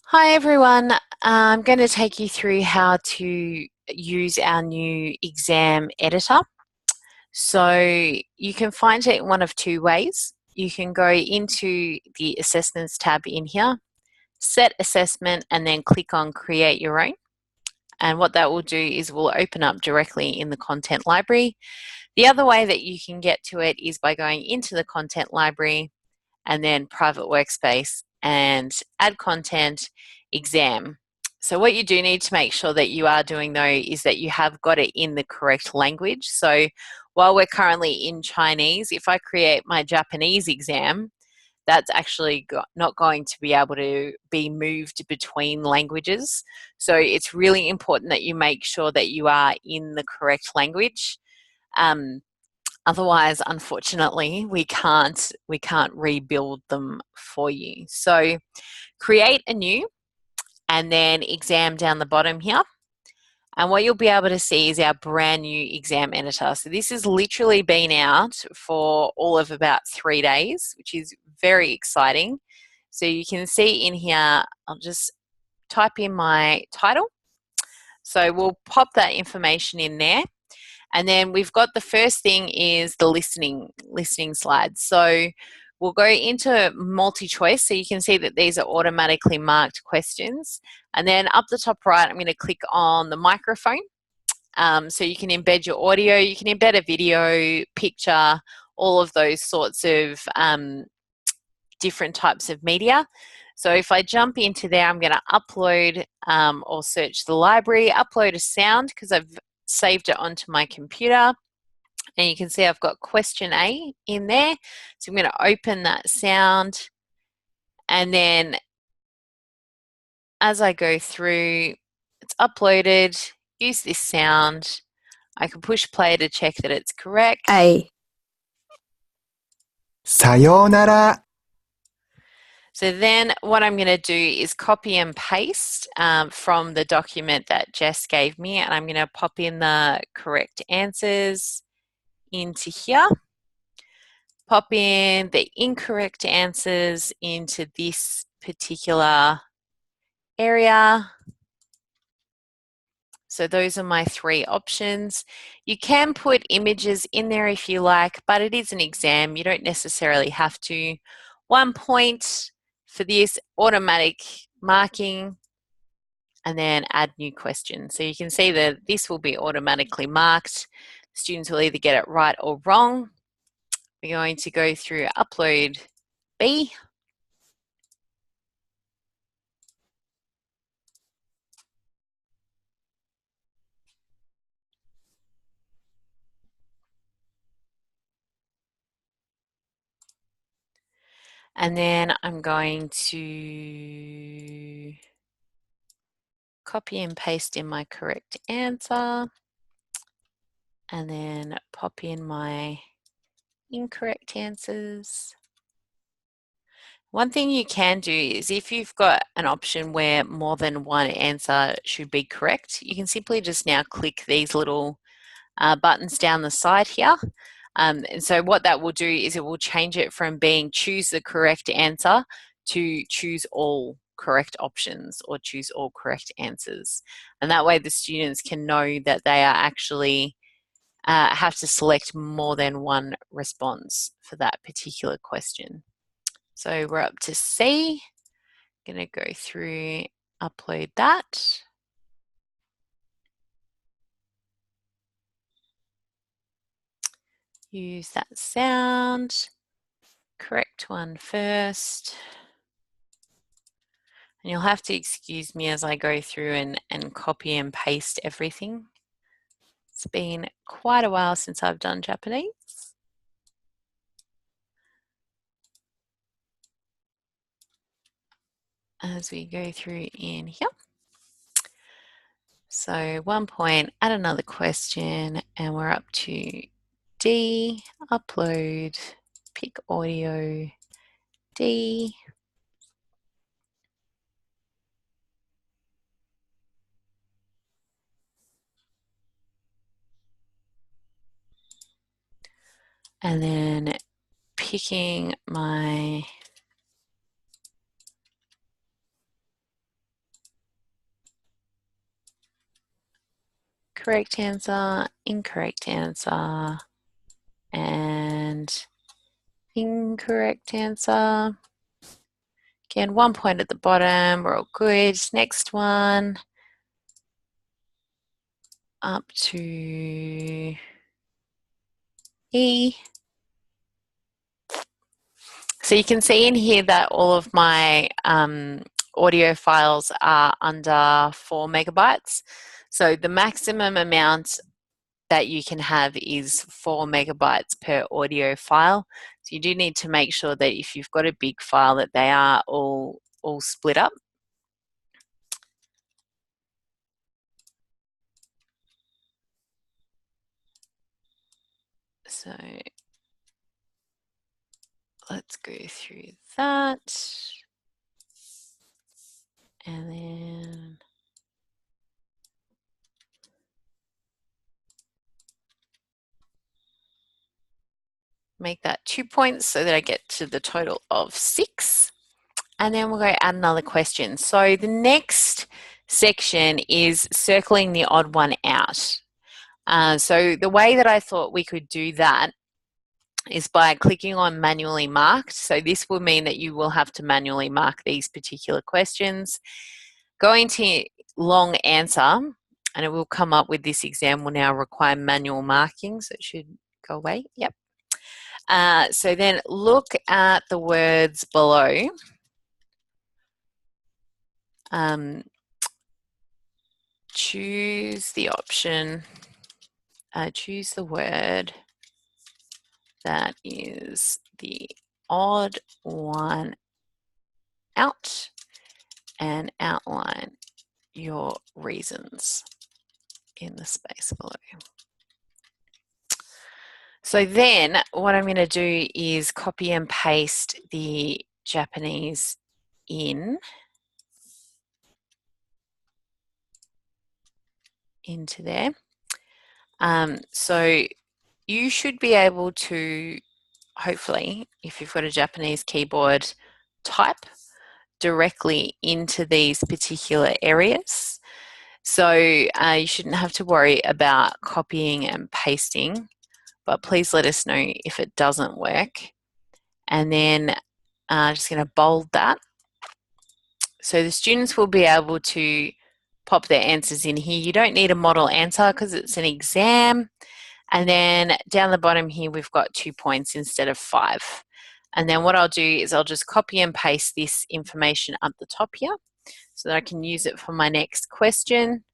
Hi everyone, I'm going to take you through how to use our new exam editor. So you can find it in one of two ways. You can go into the assessments tab in here, set assessment, and then click on create your own. And what that will do is will open up directly in the content library. The other way that you can get to it is by going into the content library and then private workspace and add content exam. So what you do need to make sure that you are doing though is that you have got it in the correct language. So while we're currently in Chinese, if I create my Japanese exam, that's actually not going to be able to be moved between languages. So it's really important that you make sure that you are in the correct language. Otherwise, unfortunately, we can't rebuild them for you. So create a new and then exam down the bottom here. And what you'll be able to see is our brand new exam editor. So this has literally been out for all of about 3 days, which is very exciting. So you can see in here, I'll just type in my title. So we'll pop that information in there. And then we've got the first thing is the listening slides. So we'll go into multi-choice. So you can see that these are automatically marked questions. And then up the top right, I'm going to click on the microphone. So you can embed your audio, you can embed a video, picture, all of those sorts of different types of media. So if I jump into there, I'm going to upload or search the library, upload a sound because I've saved it onto my computer. And you can see I've got question A in there. So I'm going to open that sound. And then as I go through, it's uploaded, use this sound. I can push play to check that it's correct. A. さようなら. So then what I'm going to do is copy and paste from the document that Jess gave me, and I'm going to pop in the correct answers into here. Pop in the incorrect answers into this particular area. So those are my 3 options. You can put images in there if you like, but it is an exam. You don't necessarily have to. 1 point for this automatic marking, and then add new question. So you can see that this will be automatically marked. Students will either get it right or wrong. We're going to go through upload B. And then I'm going to copy and paste in my correct answer, and then pop in my incorrect answers. One thing you can do is if you've got an option where more than one answer should be correct, you can simply just now click these little buttons down the side here. And so what that will do is it will change it from being choose the correct answer to choose all correct options or choose all correct answers. And that way the students can know that they are actually have to select more than one response for that particular question. So we're up to C. I'm going to go through, upload that. Use that sound. Correct one first. And you'll have to excuse me as I go through and copy and paste everything. It's been quite a while since I've done Japanese. As we go through in here. So 1 point, add another question, and we're up to D, upload, pick audio, D. And then picking my correct answer, incorrect answer, and incorrect answer. Again, 1 point at the bottom, we're all good. Next one, up to E. So you can see in here that all of my audio files are under 4 megabytes. So the maximum amount that you can have is 4 megabytes per audio file. So you do need to make sure that if you've got a big file that they are all split up. So let's go through that. And then make that 2 points so that I get to the total of 6. And then we'll go add another question. So the next section is circling the odd one out. So the way that I thought we could do that is by clicking on manually marked. So this will mean that you will have to manually mark these particular questions. Going to long answer, and it will come up with this exam will now require manual marking, so it should go away. Yep. So then look at the words below. Choose the option, choose the word that is the odd one out and outline your reasons in the space below. So then what I'm going to do is copy and paste the Japanese into there. So you should be able to, hopefully, if you've got a Japanese keyboard, type directly into these particular areas. So you shouldn't have to worry about copying and pasting, but please let us know if it doesn't work. And then just going to bold that. So the students will be able to pop their answers in here. You don't need a model answer because it's an exam. And then down the bottom here, we've got 2 points instead of 5. And then what I'll do is I'll just copy and paste this information up the top here so that I can use it for my next question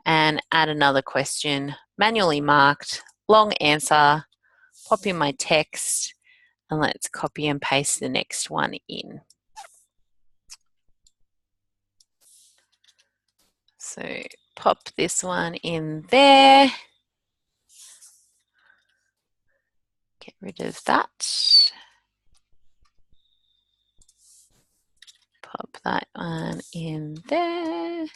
and add another question, manually marked, long answer, pop in my text, and let's copy and paste the next one in. So pop this one in there. Get rid of that. Pop that one in there.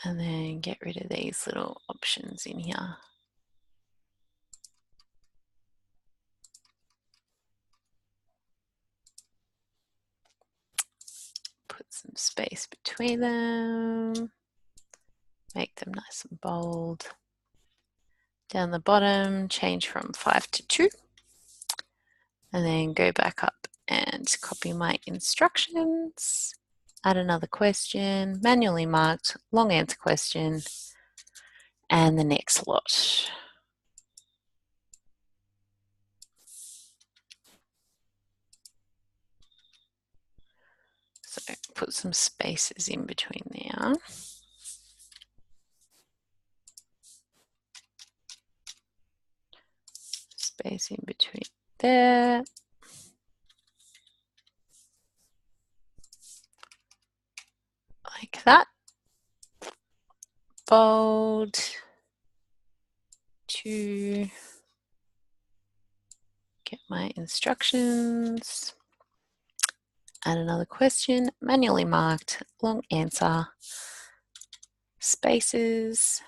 And then get rid of these little options in here. Put some space between them. Make them nice and bold. Down the bottom, change from 5 to 2. And then go back up and copy my instructions. Add another question, manually marked, long answer question, and the next lot. So put some spaces in between there. Space in between there. Like that. Bold. 2. Get my instructions. Add another question, manually marked, long answer, spaces.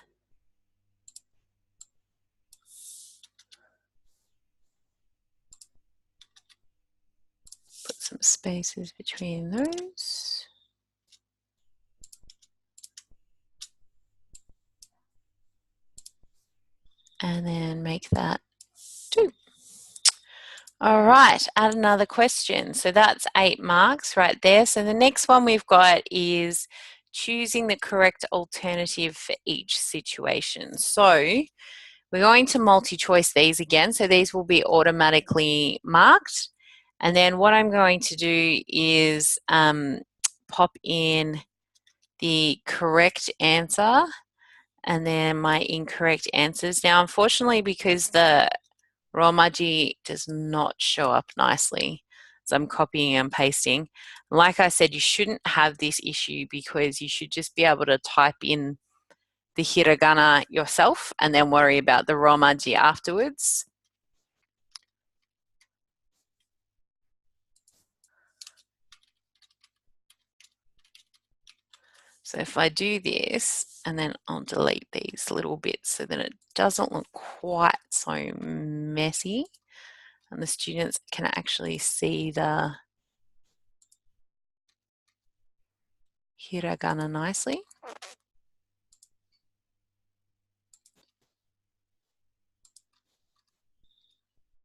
some spaces between those. And then make that 2. All right, add another question. So that's 8 marks right there. So the next one we've got is choosing the correct alternative for each situation. So we're going to multi-choice these again. So these will be automatically marked. And then what I'm going to do is pop in the correct answer and then my incorrect answers. Now, unfortunately, because the Romaji does not show up nicely, so I'm copying and pasting. Like I said, you shouldn't have this issue because you should just be able to type in the hiragana yourself and then worry about the Romaji afterwards. So if I do this, and then I'll delete these little bits so that it doesn't look quite so messy and the students can actually see the hiragana nicely.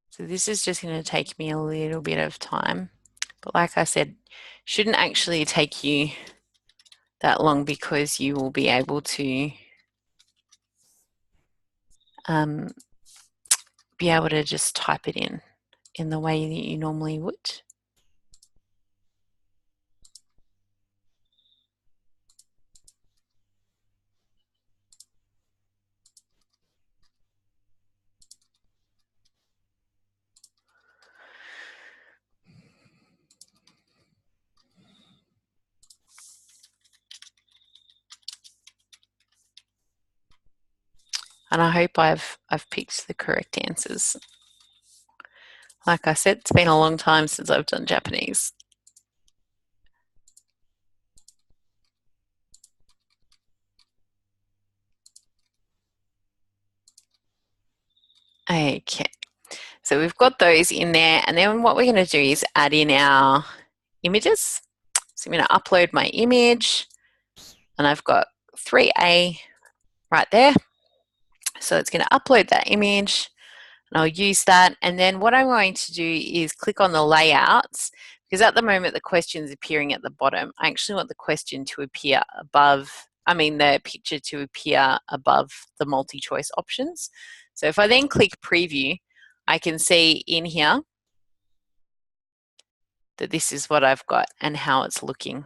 So this is just going to take me a little bit of time, but like I said, shouldn't actually take you that long because you will be able to just type it in the way that you normally would. And I hope I've picked the correct answers. Like I said, it's been a long time since I've done Japanese. Okay, so we've got those in there, and then what we're going to do is add in our images. So I'm going to upload my image, and I've got 3A right there. So it's going to upload that image, and I'll use that. And then what I'm going to do is click on the layouts, because at the moment the question is appearing at the bottom. I actually want the question to appear above, the picture to appear above the multi-choice options. So if I then click preview, I can see in here that this is what I've got and how it's looking.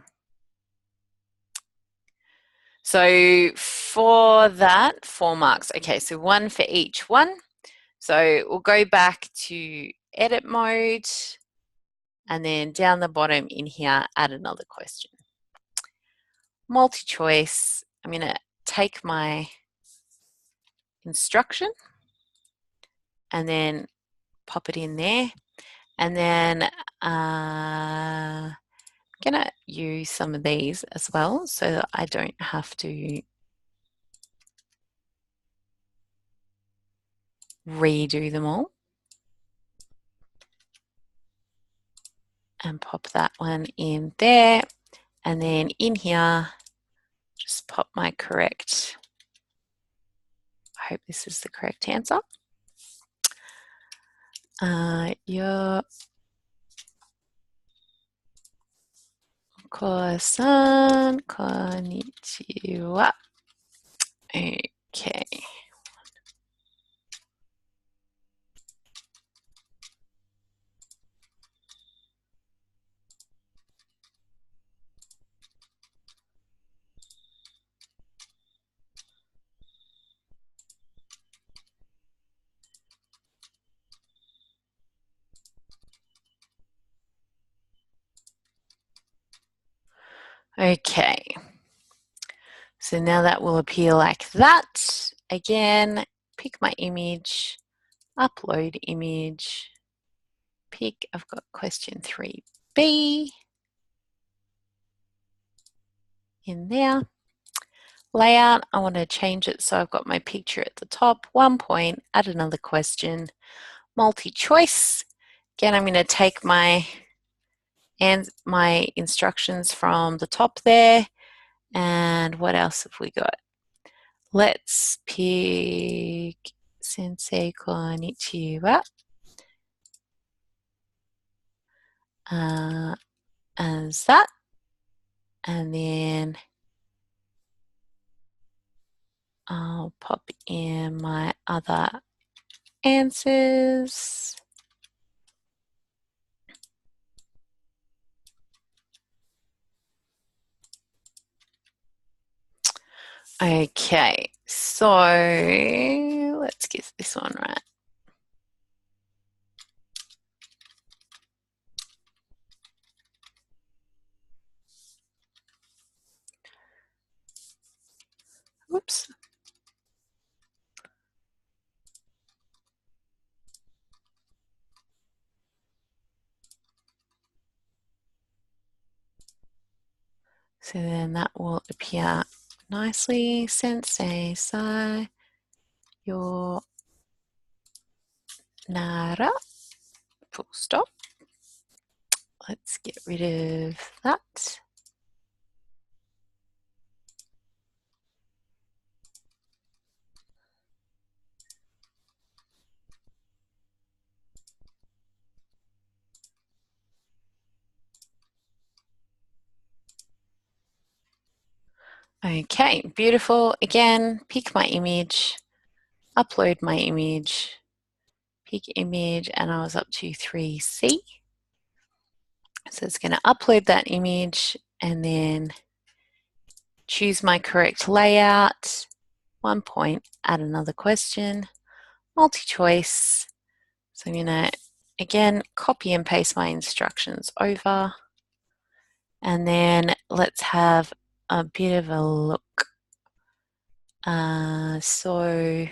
So for that, 4 marks. Okay, so 1 for each one. So we'll go back to edit mode and then down the bottom in here, add another question. Multi-choice, I'm going to take my instruction and then pop it in there. And then I'm going to use some of these as well so that I don't have to redo them all. And pop that one in there. And then in here, just pop my correct, I hope this is the correct answer. Yo ko-san, konnichiwa. Okay. Okay. So now that will appear like that. Again, pick my image, upload image, pick, I've got question 3B in there. Layout, I want to change it so I've got my picture at the top, 1 point, add another question, multi-choice. Again, I'm going to take my and my instructions from the top there. And what else have we got? Let's pick Sensei Konnichiwa. As that. And then I'll pop in my other answers. Okay, so let's get this one right. Whoops. So then that will appear nicely. Sensei Sayonara. Full stop. Let's get rid of that. Okay, beautiful. Again, pick my image, upload my image, pick image, and I was up to 3C. So it's going to upload that image and then choose my correct layout. 1 point, add another question, multi-choice. So I'm going to, again, copy and paste my instructions over. And then let's have a bit of a look. So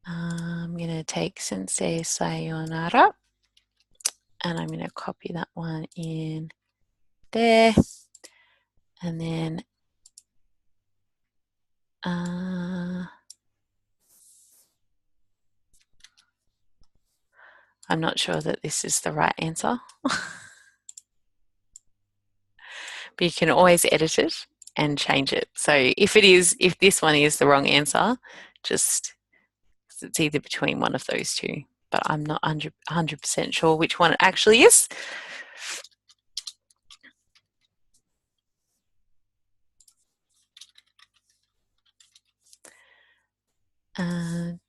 I'm going to take Sensei Sayonara and I'm going to copy that one in there. And then I'm not sure that this is the right answer. But you can always edit it and change it. So if this one is the wrong answer, just it's either between one of those two, but I'm not 100% sure which one it actually is. And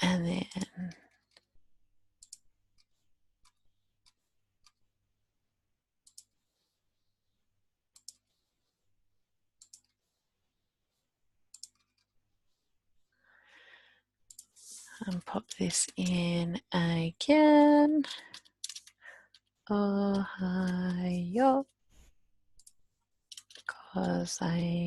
then and pop this in again. Ohayo gozaimasu.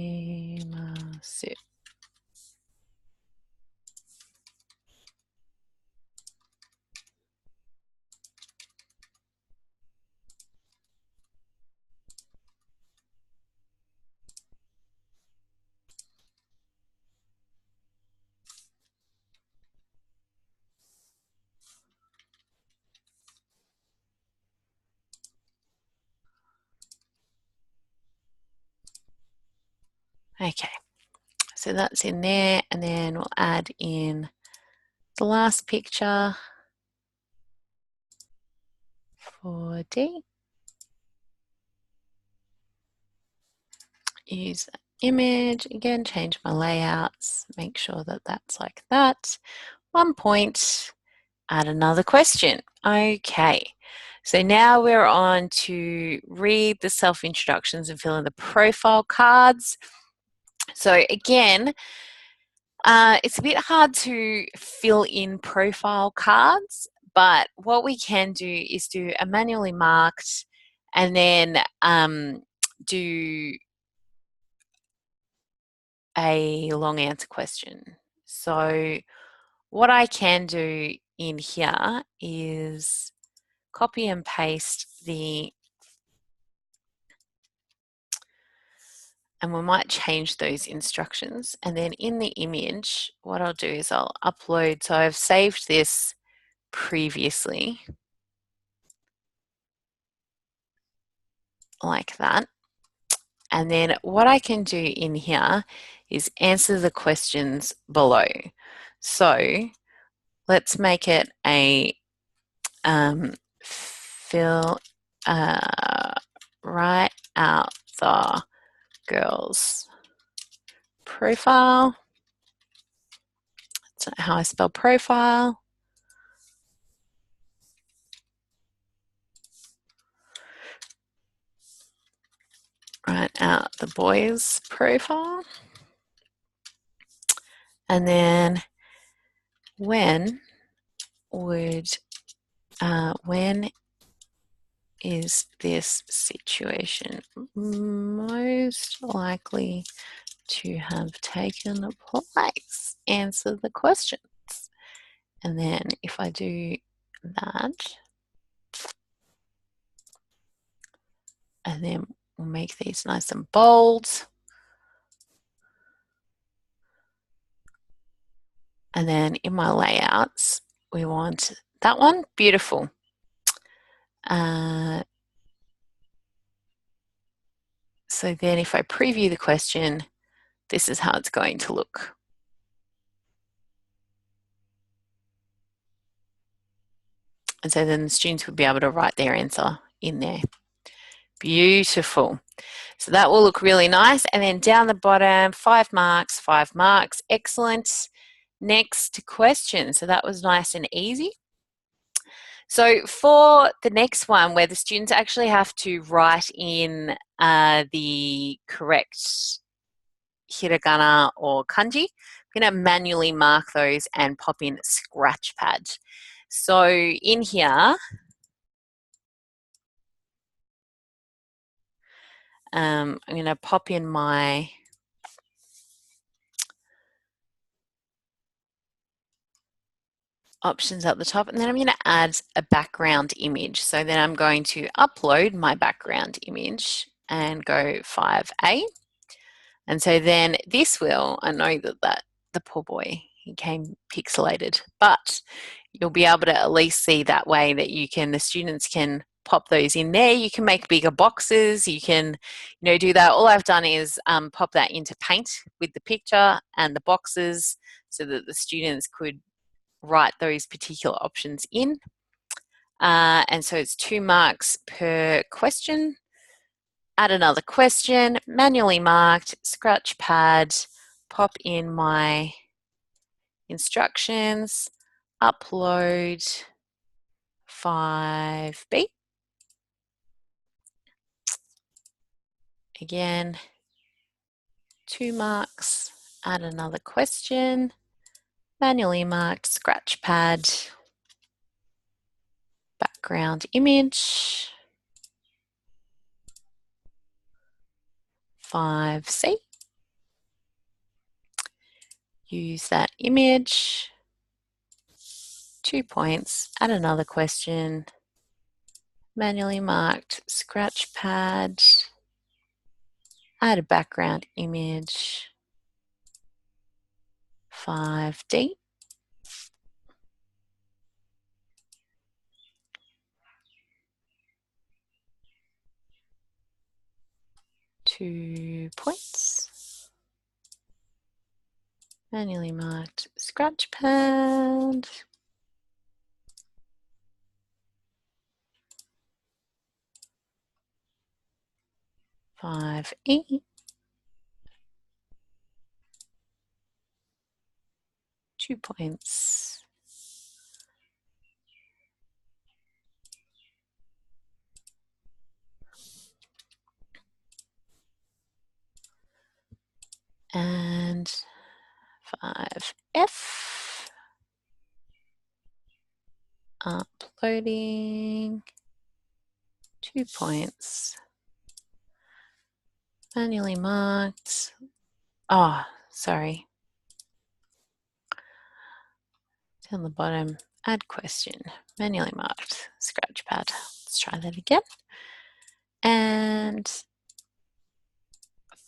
Okay, so that's in there, and then we'll add in the last picture for D. Use the image, again, change my layouts, make sure that that's like that. 1 point, add another question. Okay, so now we're on to read the self-introductions and fill in the profile cards. So again, it's a bit hard to fill in profile cards, but what we can do is do a manually marked and then do a long answer question. So what I can do in here is copy and paste the And we might change those instructions. And then in the image, what I'll do is I'll upload. So I've saved this previously like that. And then what I can do in here is answer the questions below. So let's make it a fill, write out the girl's profile. That's not how I spell profile. Write out the boy's profile. And then when is this situation most likely to have taken place? Answer the questions. And then if I do that, and then we'll make these nice and bold. And then in my layouts, we want that one. Beautiful. So then if I preview the question, this is how it's going to look. And so then the students would be able to write their answer in there. Beautiful. So that will look really nice. And then down the bottom, 5 marks, 5 marks. Excellent. Next question. So that was nice and easy. So for the next one, where the students actually have to write in the correct hiragana or kanji, I'm going to manually mark those and pop in Scratchpad. So in here, I'm going to pop in my options at the top, and then I'm going to add a background image. So then I'm going to upload my background image and go 5A. And so then this will, I know that the poor boy, he came pixelated, but you'll be able to at least see that way that you can, the students can pop those in there. You can make bigger boxes. You can, do that. All I've done is pop that into Paint with the picture and the boxes so that the students could write those particular options in. And so it's 2 marks per question. Add another question, manually marked, Scratchpad, pop in my instructions, upload 5B. Again, 2 marks, add another question, manually marked, Scratchpad, background image, 5C. Use that image, 2 points, add another question, manually marked, Scratchpad, add a background image, 5D. Two points. Manually marked Scratchpad. 5E. 2 points. And 5F. Uploading. 2 points. Manually marked. Oh, sorry. Down the bottom, add question. Manually marked Scratchpad. Let's try that again. And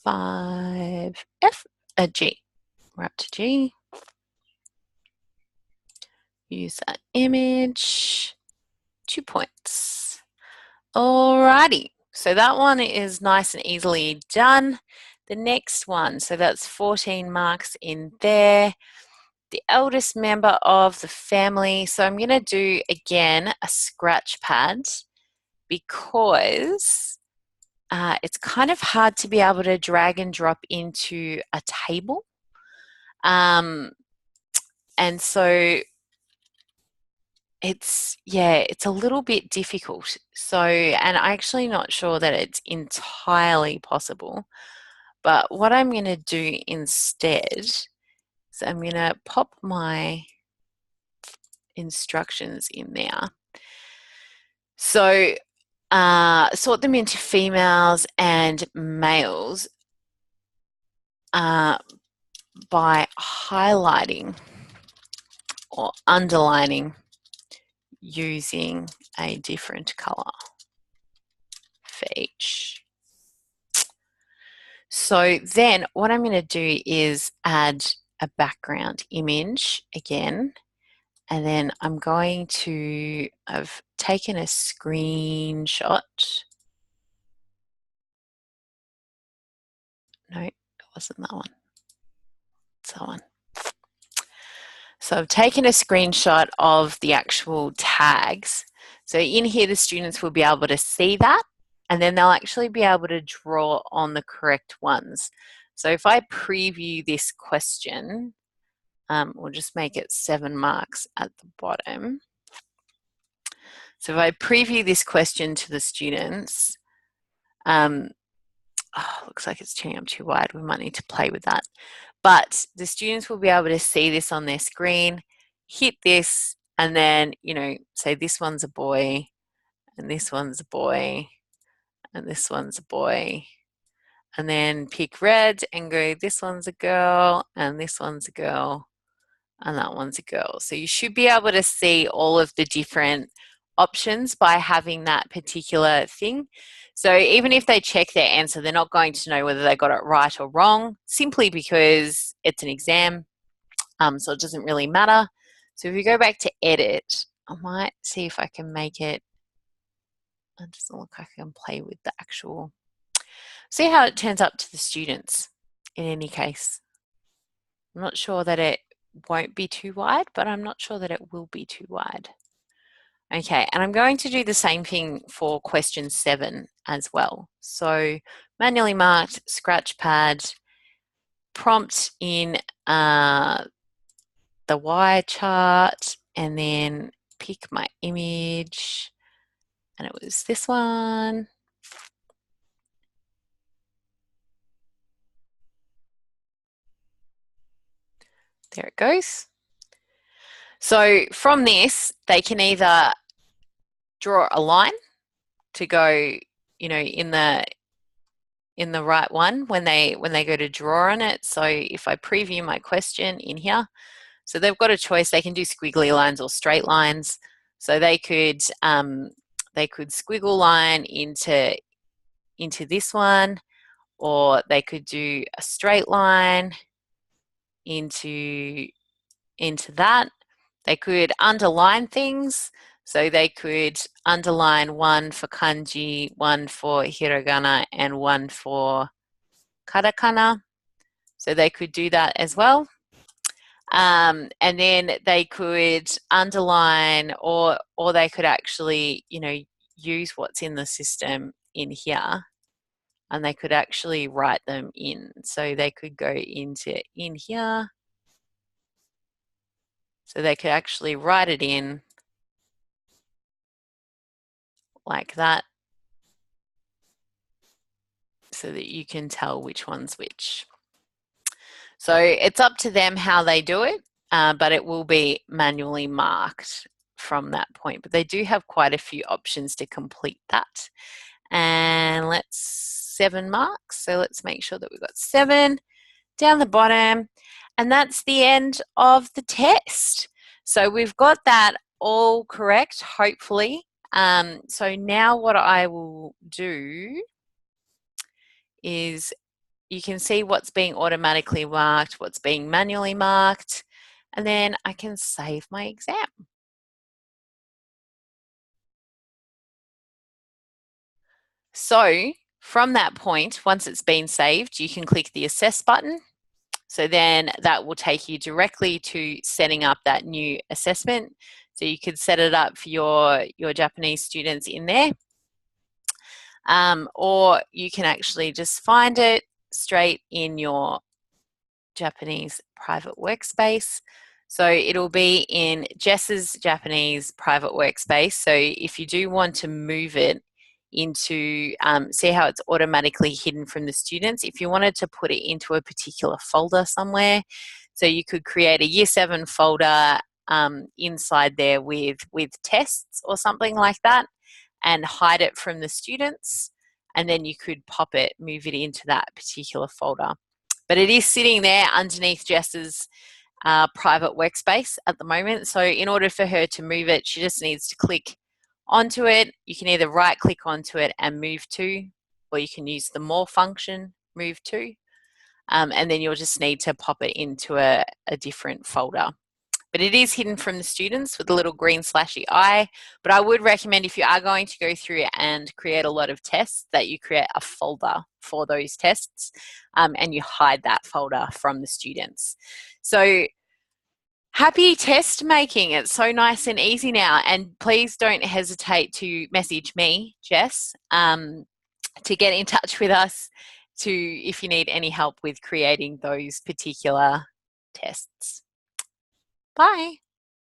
5F, G. We're up to G. Use that image, 2 points. Alrighty, so that one is nice and easily done. The next one, so that's 14 marks in there. The eldest member of the family, so I'm going to do again a scratch pad because it's kind of hard to be able to drag and drop into a table. And so it's a little bit difficult. So, and I'm actually not sure that it's entirely possible. But what I'm going to do instead is I'm going to pop my instructions in there. So, sort them into females and males by highlighting or underlining using a different color for each. So then what I'm going to do is add a background image again, and then I'm going to, I've taken a screenshot. No, it wasn't that one. It's that one. So I've taken a screenshot of the actual tags. So in here, the students will be able to see that, and then they'll actually be able to draw on the correct ones. So if I preview this question, we'll just make it 7 marks at the bottom. So if I preview this question to the students, looks like it's turning up too wide. We might need to play with that. But the students will be able to see this on their screen, hit this, and then, say this one's a boy, and this one's a boy, and this one's a boy. And then pick red and go, this one's a girl, and this one's a girl, and that one's a girl. So you should be able to see all of the different options by having that particular thing. So even if they check their answer, they're not going to know whether they got it right or wrong, simply because it's an exam, so it doesn't really matter. So if you go back to edit, I might see if I can make it, it doesn't look like I can play with the actual, see how it turns up to the students in any case. I'm not sure that it won't be too wide, but I'm not sure that it will be too wide. Okay, and I'm going to do the same thing for question 7 as well. So manually marked, scratch pad, prompt in the Y chart, and then pick my image, and it was this one. There it goes. So from this, they can either draw a line to go, in the right one when they go to draw on it. So if I preview my question in here, so they've got a choice. They can do squiggly lines or straight lines. So they could squiggle line into this one, or they could do a straight line into that. They could underline things. So they could underline 1 for kanji, 1 for hiragana, and 1 for katakana. So they could do that as well. And then they could underline, or they could actually, use what's in the system in here, and they could actually write them in. So they could go into in here. So they could actually write it in like that, so that you can tell which one's which. So it's up to them how they do it, but it will be manually marked from that point. But they do have quite a few options to complete that. And let's 7 marks. So let's make sure that we've got 7 down the bottom. And that's the end of the test. So we've got that all correct, hopefully. So now what I will do is you can see what's being automatically marked, what's being manually marked, and then I can save my exam. So from that point, once it's been saved, you can click the Assess button. So then that will take you directly to setting up that new assessment. So you could set it up for your Japanese students in there. Or you can actually just find it straight in your Japanese private workspace. So it'll be in Jess's Japanese private workspace. So if you do want to move it into, see how it's automatically hidden from the students, if you wanted to put it into a particular folder somewhere, so you could create a Year 7 folder inside there with tests or something like that, and hide it from the students, and then you could pop it, move it into that particular folder. But it is sitting there underneath Jess's private workspace at the moment. So in order for her to move it, she just needs to click onto it. You can either right click onto it and move to, or you can use the more function, move to, and then you'll just need to pop it into a different folder. But it is hidden from the students with a little green slashy eye. But I would recommend, if you are going to go through and create a lot of tests, that you create a folder for those tests, and you hide that folder from the students. So happy test making. It's so nice and easy now. And please don't hesitate to message me, Jess, to get in touch with us if you need any help with creating those particular tests. Bye.